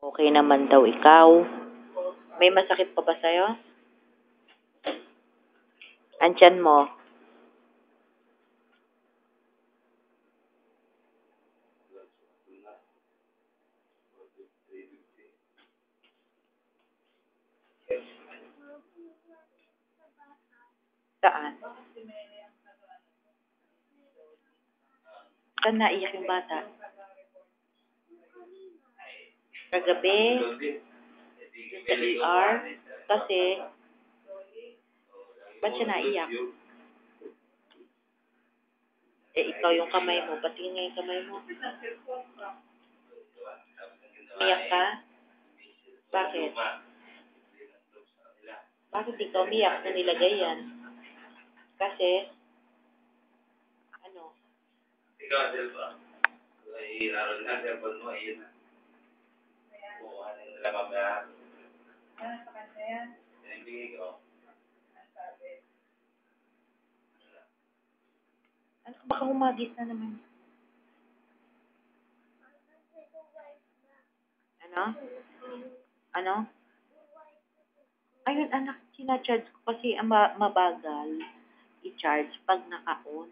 Okay naman daw ikaw. May masakit pa ba sa'yo? Andyan mo. Saan? Saan naiyak yung bata? Kagabi? Sa ER? Kasi, ba't siya naiyak? Ikaw yung kamay mo. Patingin nga yung kamay mo. Umiyak ka? Bakit? Bakit ikaw umiyak na nilagay yan? Kasi, ano? Ikaw, Silva. Ay, naroon na, cellphone mo, ayun na. Oo, ano yung nila mamaya? Ano sa kanya yan? Pinibigay ko. Ano, baka humagis na naman. Ano? Ano? Ayun, anak, sinacharge ko kasi mabagal i-charge pag naka-on.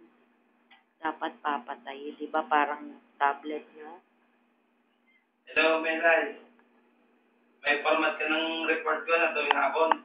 Dapat papatay. Di ba parang tablet nyo? Hello, Melay. May format ka ng report ko na tuwing hapon.